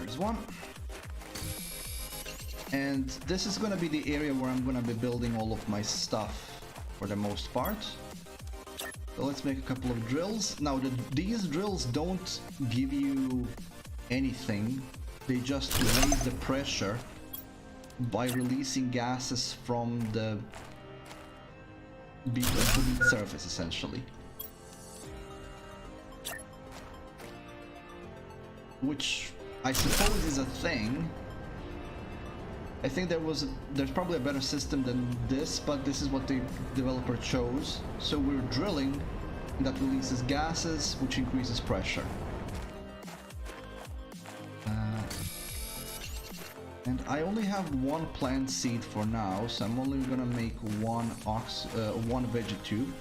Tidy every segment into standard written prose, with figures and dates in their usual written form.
There's one. And this is gonna be the area where I'm gonna be building all of my stuff for the most part. So let's make a couple of drills. Now these drills don't give you anything. They just raise the pressure by releasing gases from the beneath surface, essentially. Which I suppose is a thing. I think there's probably a better system than this, but this is what the developer chose. So we're drilling, and that releases gases, which increases pressure. And I only have one plant seed for now, so I'm only gonna make one vegetube.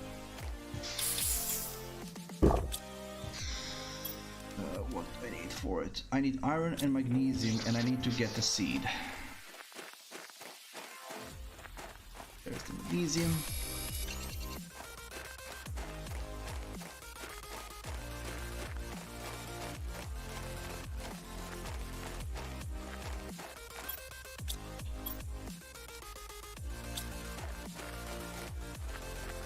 What do I need for it? I need iron and magnesium, and I need to get the seed. There's the magnesium.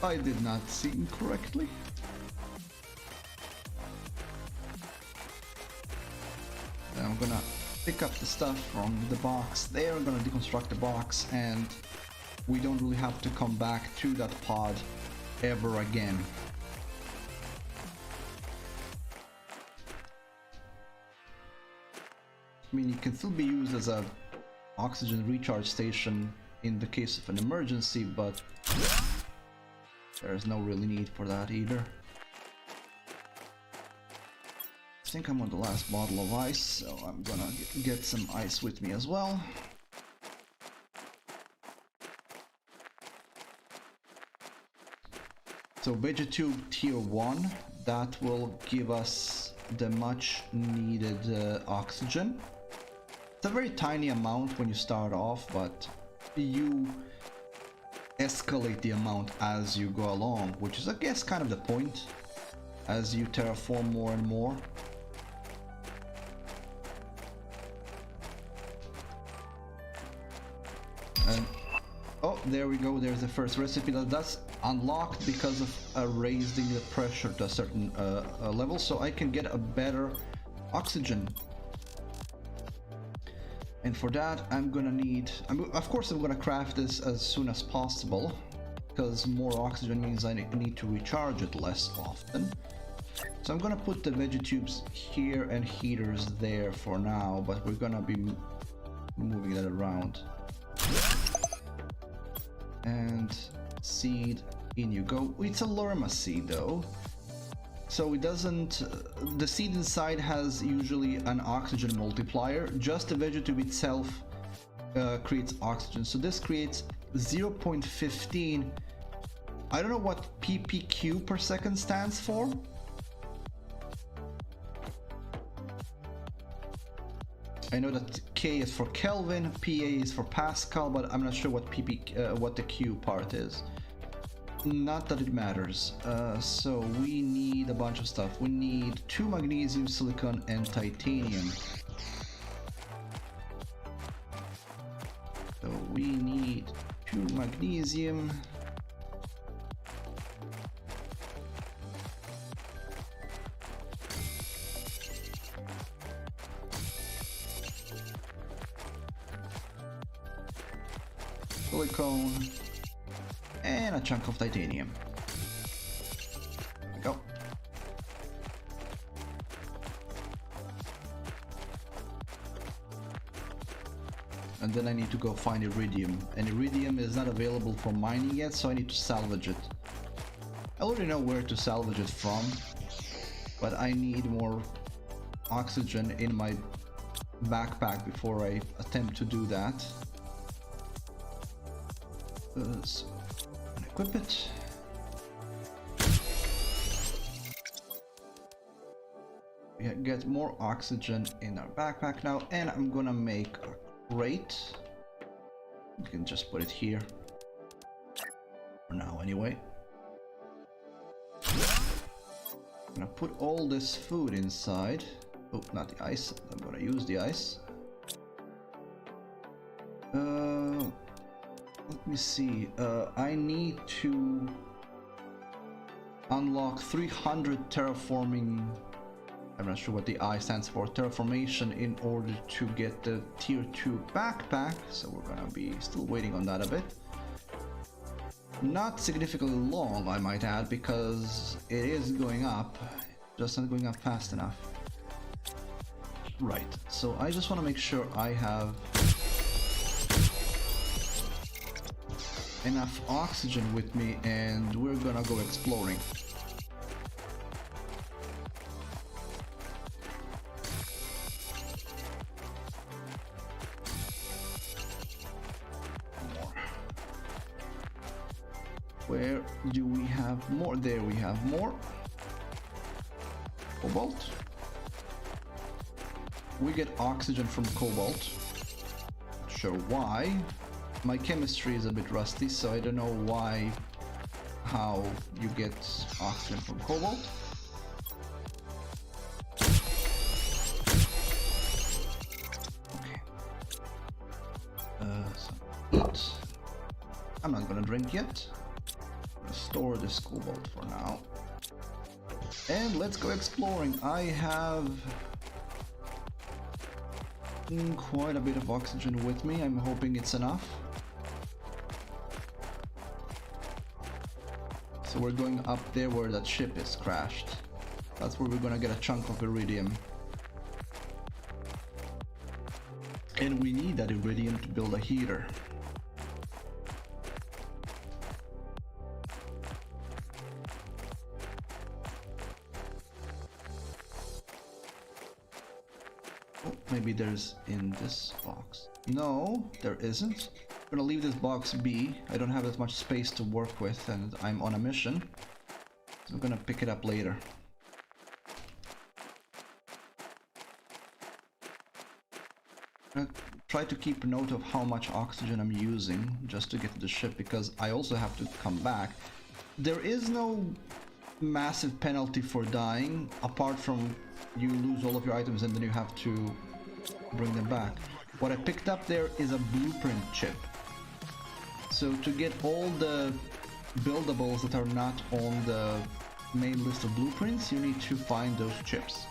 I did not see incorrectly. Then I'm gonna pick up the stuff from the box there. I'm gonna deconstruct the box, and we don't really have to come back to that pod ever again. I mean, it can still be used as a oxygen recharge station in the case of an emergency, but there's no really need for that either. I think I'm on the last bottle of ice, so I'm gonna get some ice with me as well. So Vegetube tier 1, that will give us the much needed oxygen. It's a very tiny amount when you start off, but you escalate the amount as you go along, which is, I guess, kind of the point as you terraform more and more. And oh, there we go, there's the first recipe. That's unlocked because of raising the pressure to a certain level, so I can get a better oxygen. And for that, I'm gonna need, of course I'm gonna craft this as soon as possible, because more oxygen means I need to recharge it less often. So I'm gonna put the vegetubes here and heaters there for now, but we're gonna be moving that around. And seed, in you go. It's a Lerma seed though, so it doesn't, the seed inside has usually an oxygen multiplier. Just the vegetube itself creates oxygen, so this creates 0.15. I don't know what ppq per second stands for. I know that K is for Kelvin, PA is for Pascal, but I'm not sure what what the Q part is. Not that it matters. So we need a bunch of stuff. We need 2 magnesium, silicon, and titanium. So we need 2 magnesium. Silicone. And a chunk of titanium. There we go. And then I need to go find iridium. And iridium is not available for mining yet, so I need to salvage it. I already know where to salvage it from, but I need more oxygen in my backpack before I attempt to do that. So equip it. We get more oxygen in our backpack now, and I'm gonna make a crate. You can just put it here for now anyway. I'm gonna put all this food inside. Oh, not the ice. I'm gonna use the ice. Let me see. I need to unlock 300 terraforming. I'm not sure what the I stands for. Terraformation in order to get the tier 2 backpack. So we're gonna be still waiting on that a bit. Not significantly long, I might add, because it is going up. Just not going up fast enough. Right. So I just want to make sure I have enough oxygen with me, and we're gonna go exploring. Where do we have more? There we have more. Cobalt. We get oxygen from cobalt. Not sure why. My chemistry is a bit rusty, so I don't know why, how you get oxygen from cobalt. Okay. So I'm not gonna drink yet. I'm gonna store this cobalt for now. And let's go exploring. I have quite a bit of oxygen with me. I'm hoping it's enough. So we're going up there where that ship is crashed. That's where we're gonna get a chunk of iridium. And we need that iridium to build a heater. Oh, maybe there's in this box. No, there isn't. I'm gonna leave this box be. I don't have as much space to work with, and I'm on a mission. So I'm gonna pick it up later. I'm gonna try to keep note of how much oxygen I'm using just to get to the ship, because I also have to come back. There is no massive penalty for dying, apart from you lose all of your items and then you have to bring them back. What I picked up there is a blueprint chip. So to get all the buildables that are not on the main list of blueprints, you need to find those chips.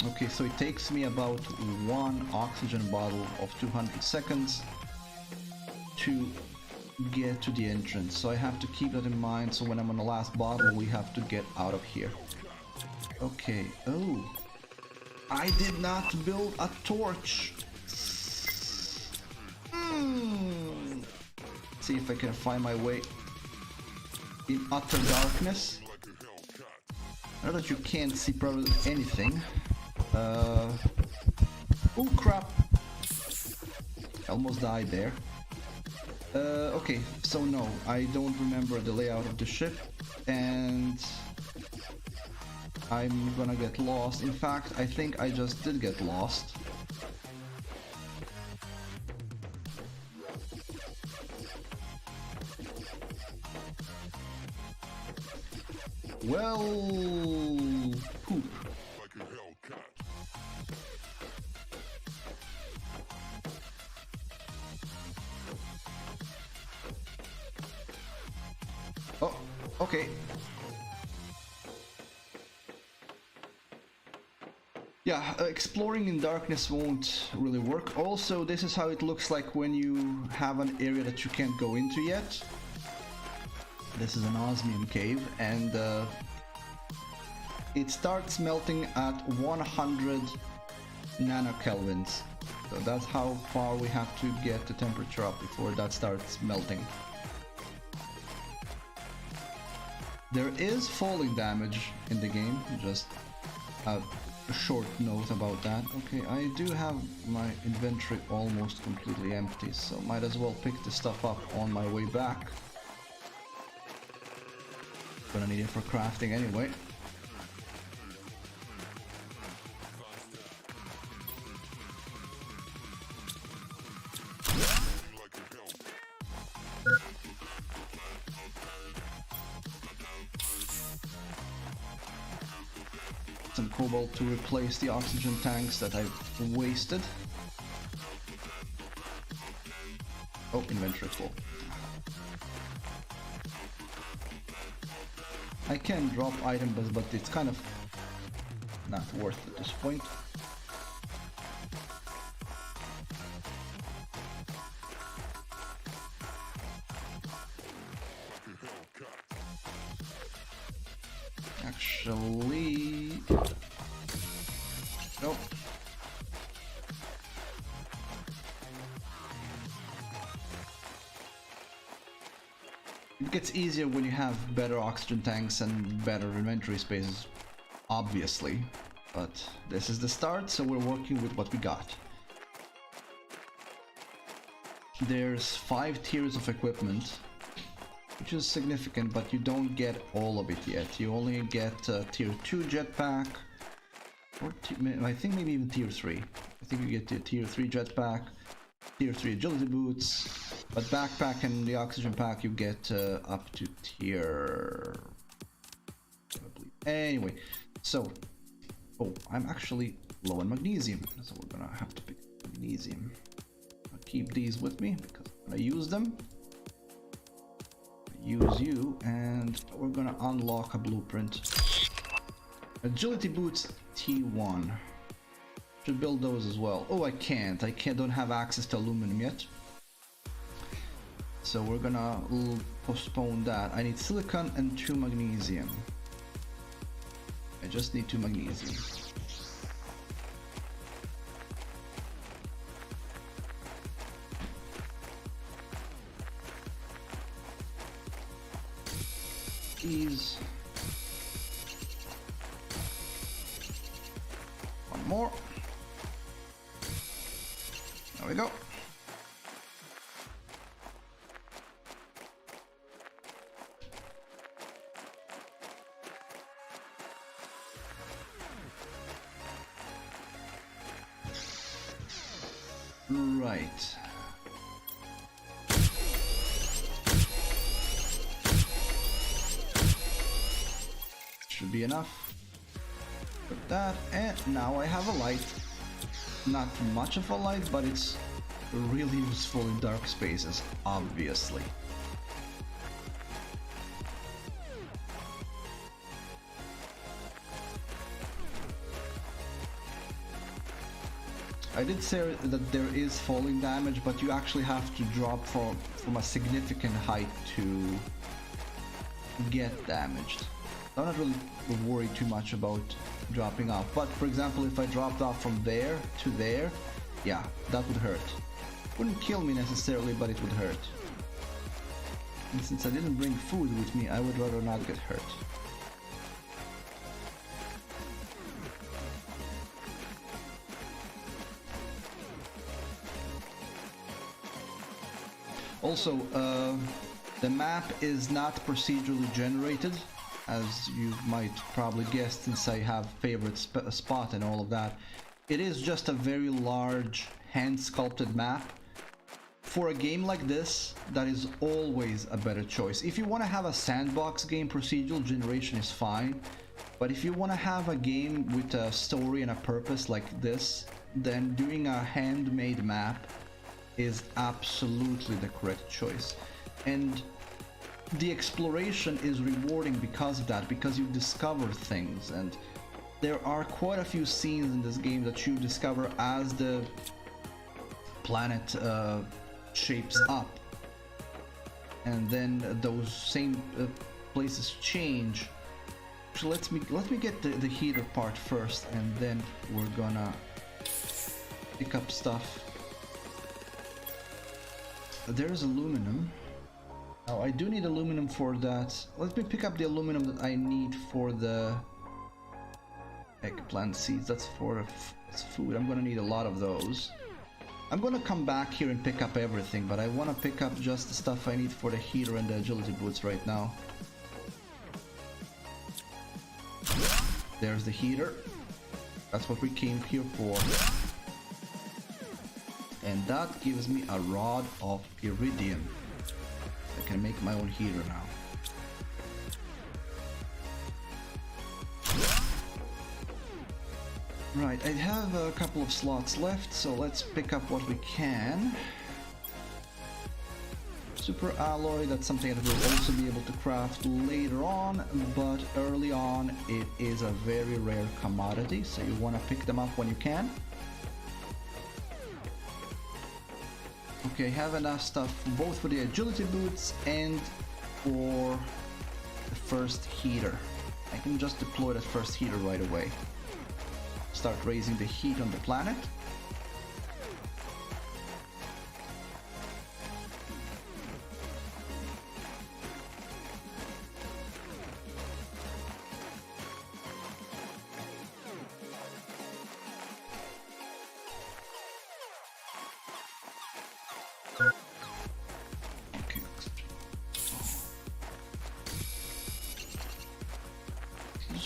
Okay, so it takes me about one oxygen bottle of 200 seconds to get to the entrance. So I have to keep that in mind, so when I'm on the last bottle, we have to get out of here. Okay, oh. I did not build a torch. See if I can find my way in utter darkness. Now that you can't see probably anything. Oh crap! I almost died there. Okay, so no, I don't remember the layout of the ship, and I'm gonna get lost. In fact, I think I just did get lost. Well, poop. Oh, okay. Yeah, exploring in darkness won't really work. Also, this is how it looks like when you have an area that you can't go into yet. This is an osmium cave, and it starts melting at 100 nanokelvins. So that's how far we have to get the temperature up before that starts melting. There is falling damage in the game, just a short note about that. Okay, I do have my inventory almost completely empty, so might as well pick the stuff up on my way back. Gonna need it for crafting anyway. cobalt to replace the oxygen tanks that I've wasted. Oh, inventory full. I can drop items, but it's kind of not worth it at this point. Actually, nope. It gets easier when you have better oxygen tanks and better inventory spaces, obviously. But this is the start, so we're working with what we got. There's 5 tiers of equipment, which is significant, but you don't get all of it yet. You only get tier 2 jetpack, or I think maybe even tier 3. I think you get the tier 3 jetpack, tier 3 agility boots, but backpack and the oxygen pack you get up to tier... Anyway, so... Oh, I'm actually low on magnesium, so we're gonna have to pick magnesium. I'll keep these with me because I'm gonna use them. Use you, and we're gonna unlock a blueprint. Agility boots T1. Should build those as well. Oh, I don't have access to aluminum yet. So we're gonna postpone that. I need silicon and 2 magnesium. I just need 2 magnesium. These. One more. There we go. Right. Should be enough. Put that, and now I have a light. Not much of a light, but it's really useful in dark spaces, obviously. I did say that there is falling damage, but you actually have to drop from a significant height to get damaged. I'm not really worried too much about dropping off, but for example, if I dropped off from there to there, yeah, that would hurt. Wouldn't kill me necessarily, but it would hurt. And since I didn't bring food with me, I would rather not get hurt. Also, the map is not procedurally generated, as you might probably guess, since I have favorite spot and all of that. It is just a very large hand-sculpted map. For a game like this, that is always a better choice. If you want to have a sandbox game, procedural generation is fine. But if you want to have a game with a story and a purpose like this, then doing a handmade map is absolutely the correct choice. And the exploration is rewarding because of that, because you discover things, and there are quite a few scenes in this game that you discover as the planet shapes up, and then those same places change. So let me get the heater part first, and then we're gonna pick up stuff. There's aluminum. Now I do need aluminum for that. Let me pick up the aluminum that I need for the eggplant seeds. That's for food. I'm gonna need a lot of those. I'm gonna come back here and pick up everything, but I want to pick up just the stuff I need for the heater and the agility boots right now. There's the heater. That's what we came here for. And that gives me a rod of iridium. I can make my own heater now. Right, I have a couple of slots left, so let's pick up what we can. Super alloy, that's something that we'll also be able to craft later on, but early on it is a very rare commodity, so you want to pick them up when you can. Okay, have enough stuff both for the agility boots and for the first heater. I can just deploy that first heater right away. Start raising the heat on the planet.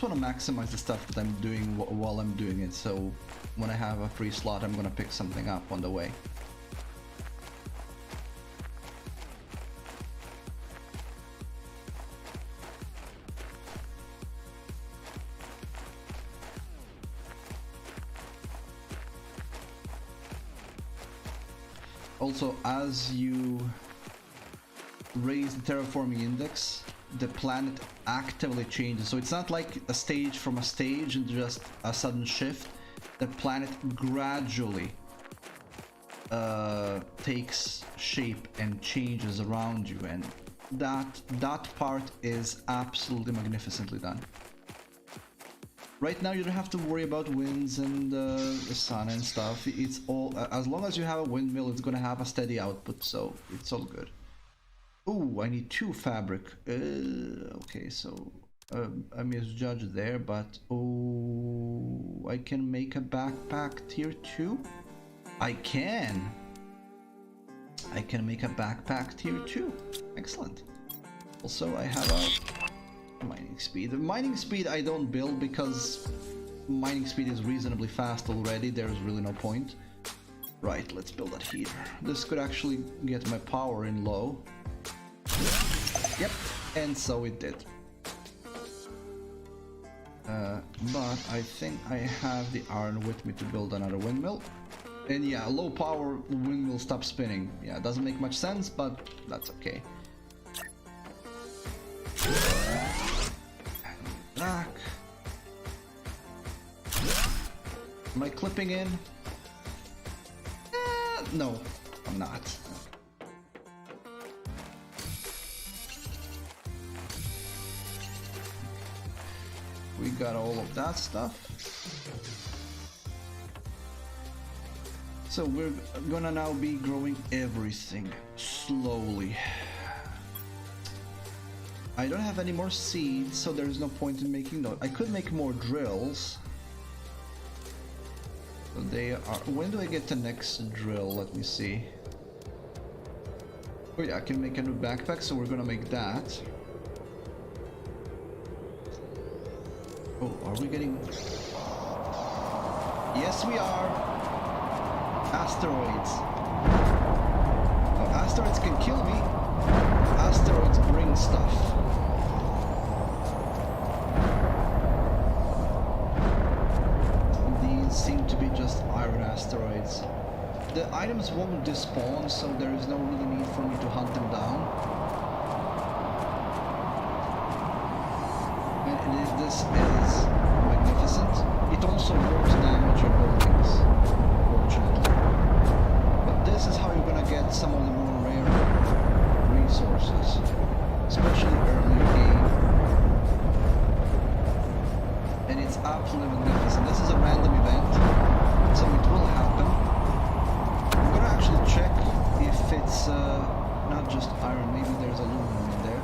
Want to maximize the stuff that I'm doing while I'm doing it, so when I have a free slot I'm gonna pick something up on the way. Also, as you raise the terraforming index, the planet actively changes, so it's not like a stage from a stage and just a sudden shift. The planet gradually takes shape and changes around you, and that part is absolutely magnificently done. Right now you don't have to worry about winds and the sun and stuff. It's all, as long as you have a windmill, it's gonna have a steady output, so it's all good. Oh, I need 2 fabric. Okay, so I misjudged there, but oh, I can make a backpack tier 2? I can make a backpack tier 2. Excellent. Also, I have a mining speed. The mining speed I don't build because mining speed is reasonably fast already. There's really no point. Right, let's build that heater. This could actually get my power in low. Yep, and so it did. But I think I have the iron with me to build another windmill. And yeah, low power windmill stops spinning. Yeah, doesn't make much sense, but that's okay. Back. Am I clipping in? No, I'm not. We got all of that stuff. So we're gonna now be growing everything slowly. I don't have any more seeds, so there's no point in making those. I could make more drills. So they are. When do I get the next drill? Let me see. Oh yeah, I can make a new backpack, so we're gonna make that. Oh, are we getting... Yes, we are! Asteroids. Oh, asteroids can kill me. Asteroids bring stuff. These seem to be just iron asteroids. The items won't despawn, so there is no really need for me to hunt them down. And if this is magnificent, it also won't damage your buildings, fortunately. But this is how you're gonna get some of the more rare resources, especially earlier game. And it's absolutely magnificent. This is a random event, so it will happen. I'm gonna actually check if it's not just iron, maybe there's aluminum in there.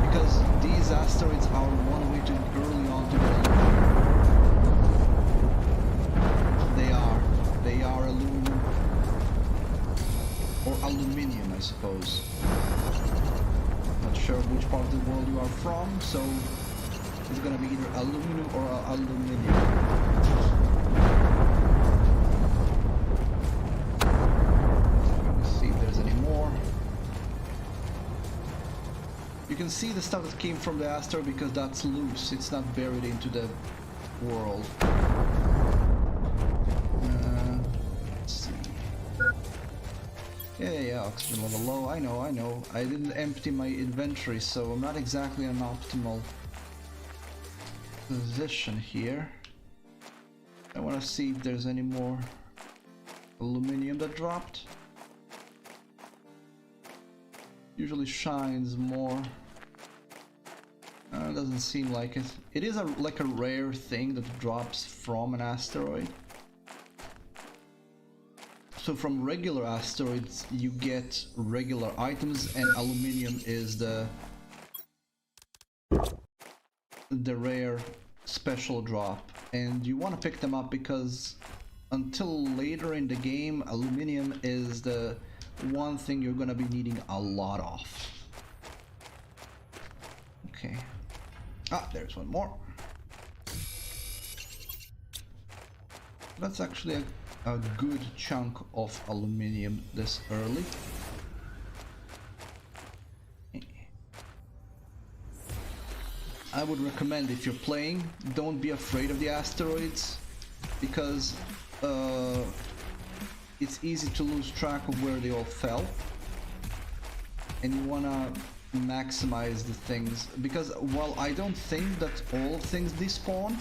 Because these asteroids are one way to early on to get aluminum. They are aluminum. Or aluminium, I suppose. Not sure which part of the world you are from, so it's gonna be either aluminum or aluminium. Let's see if there's any more. You can see the stuff that came from the asteroid because that's loose. It's not buried into the world. Yeah, oxygen level low. I know. I didn't empty my inventory, so I'm not exactly in an optimal position here. I want to see if there's any more aluminum that dropped. Usually shines more. Doesn't seem like it. It is like a rare thing that drops from an asteroid. So from regular asteroids you get regular items, and aluminum is the rare special drop, and you want to pick them up because until later in the game aluminum is the one thing you're gonna be needing a lot of. Okay. Ah, there's one more. That's actually a good chunk of aluminum this early. I would recommend, if you're playing, don't be afraid of the asteroids, because it's easy to lose track of where they all fell, and you wanna maximize the things, because while I don't think that all things despawn,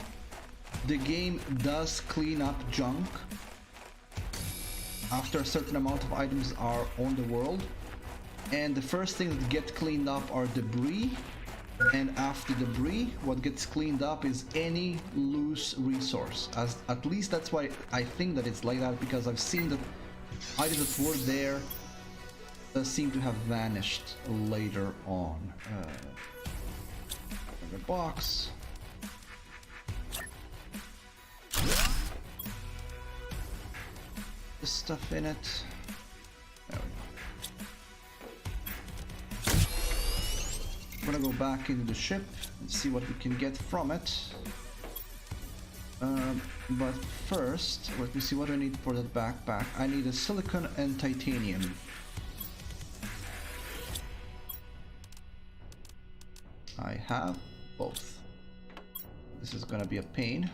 the game does clean up junk after a certain amount of items are on the world, and the first thing that get cleaned up are debris, and after debris what gets cleaned up is any loose resource. At least that's why I think that it's like that, because I've seen that items that were there seem to have vanished later on. The box. This stuff in it. There we go. I'm gonna go back into the ship and see what we can get from it. But first, let me see what I need for that backpack. I need a silicon and titanium. I have both. This is gonna be a pain.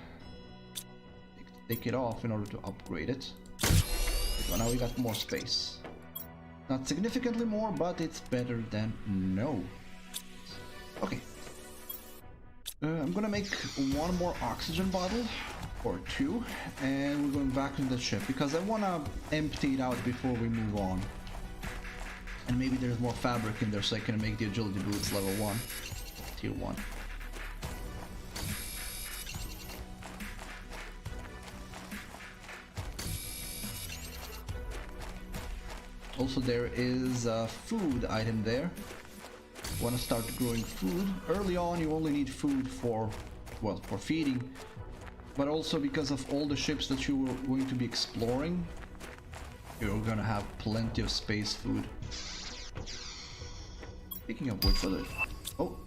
Take it off in order to upgrade it. So now we got more space. Not significantly more, but it's better than no. Okay. I'm gonna make one more oxygen bottle, or two, and we're going back into the ship because I wanna empty it out before we move on. And maybe there's more fabric in there so I can make the agility boots level 1, tier 1. Also, there is a food item there. Want to start growing food. Early on you only need food for, well, for feeding, but also because of all the ships that you are going to be exploring, you're gonna have plenty of space food. Speaking of which, oh,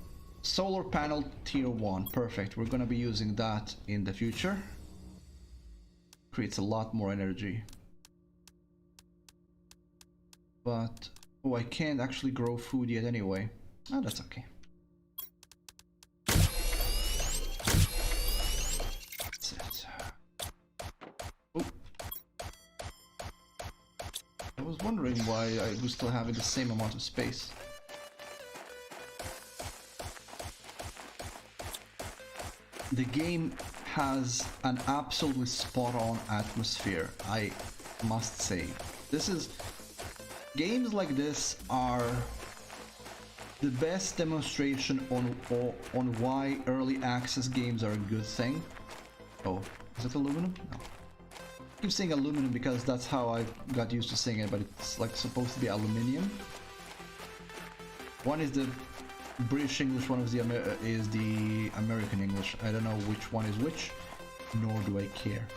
solar panel tier 1, perfect. We're gonna be using that in the future. Creates a lot more energy. But, oh, I can't actually grow food yet anyway. Oh, that's okay. That's it. Oh. I was wondering why I was still having the same amount of space. The game has an absolutely spot-on atmosphere, I must say. Games like this are the best demonstration on why early access games are a good thing. Oh, is it aluminum? No. I keep saying aluminum because that's how I got used to saying it, but it's like supposed to be aluminium. One is the British English, one is the American English. I don't know which one is which, nor do I care.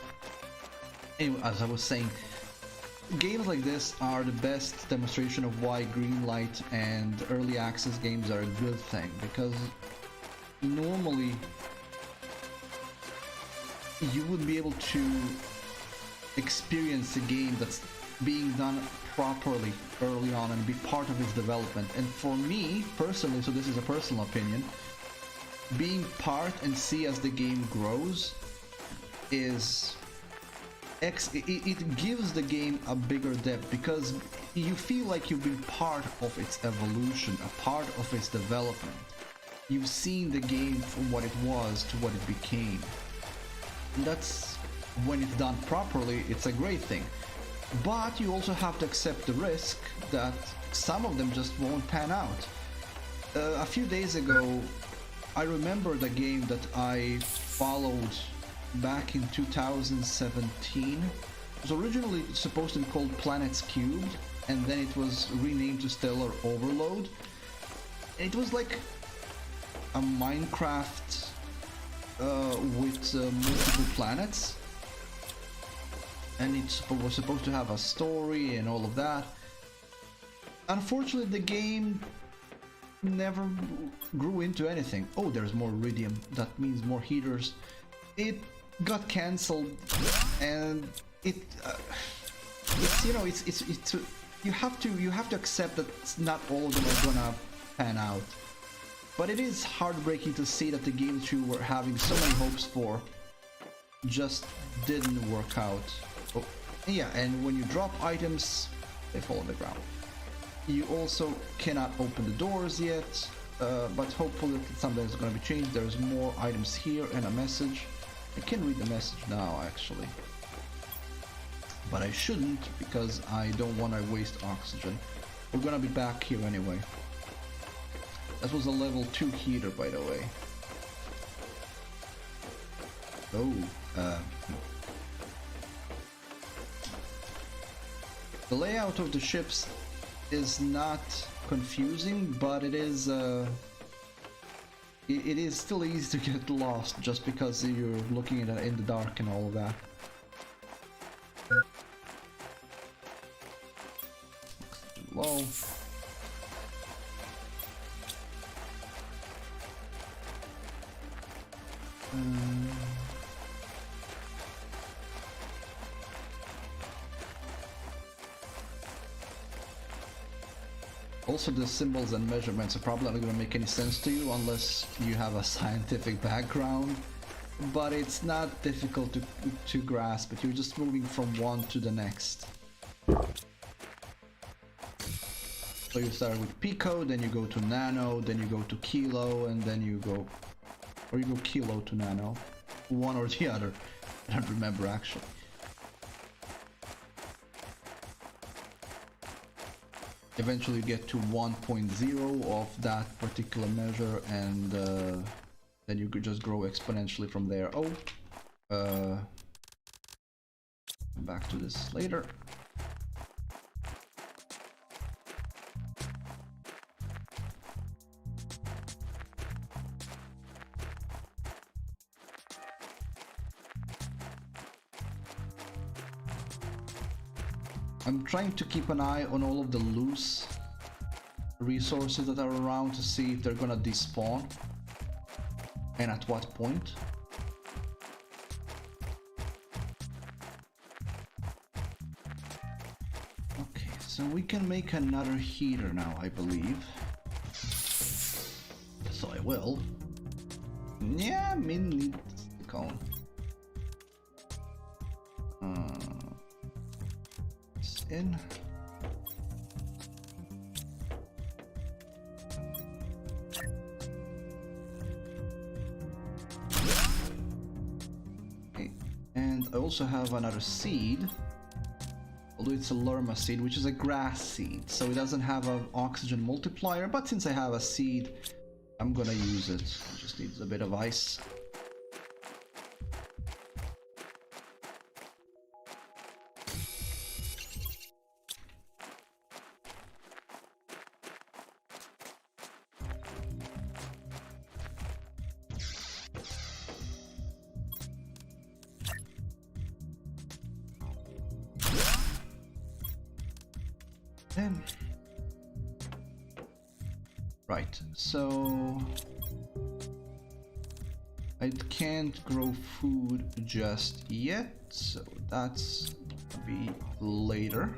Anyway, as I was saying, games like this are the best demonstration of why Greenlight and early access games are a good thing, because normally you would be able to experience a game that's being done properly early on and be part of its development. And for me personally, so this is a personal opinion, being part and see as the game grows is it gives the game a bigger depth because you feel like you've been part of its evolution, a part of its development. You've seen the game from what it was to what it became. And that's, when it's done properly, it's a great thing. But you also have to accept the risk that some of them just won't pan out. A few days ago, I remembered a game that I followed back in 2017. It was originally supposed to be called Planets Cubed, and then it was renamed to Stellar Overload. It was like a Minecraft with multiple planets, and it was supposed to have a story and all of that. Unfortunately, the game never grew into anything. Oh, there's more iridium. That means more heaters. It got cancelled, and it's you know it's you have to accept that not all of them are gonna pan out. But it is heartbreaking to see that the games you were having so many hopes for just didn't work out. Oh, yeah, and when you drop items, they fall on the ground. You also cannot open the doors yet, but hopefully something is going to be changed. There's more items here and a message. I can read the message now, actually. But I shouldn't, because I don't want to waste oxygen. We're going to be back here anyway. That was a level 2 heater, by the way. Oh, the layout of the ships is not confusing, but it is still easy to get lost just because you're looking at it in the dark and all of that. Low. Also, the symbols and measurements are probably not going to make any sense to you unless you have a scientific background, but it's not difficult to grasp it. You're just moving from one to the next. So you start with pico, then you go to nano, then you go to kilo, and then you go, or you go kilo to nano, one or the other. I don't remember actually. Eventually you get to 1.0 of that particular measure, and then you could just grow exponentially from there. Oh, back to this later. I'm trying to keep an eye on all of the loose resources that are around to see if they're gonna despawn and at what point. Okay, so we can make another heater now, I believe. So I will. Yeah, min needs the cone. In. Okay. And I also have another seed, although it's a Lerma seed, which is a grass seed, so it doesn't have an oxygen multiplier, but since I have a seed, I'm gonna use it. It just needs a bit of ice. Right, so I can't grow food just yet, so that's gonna be later.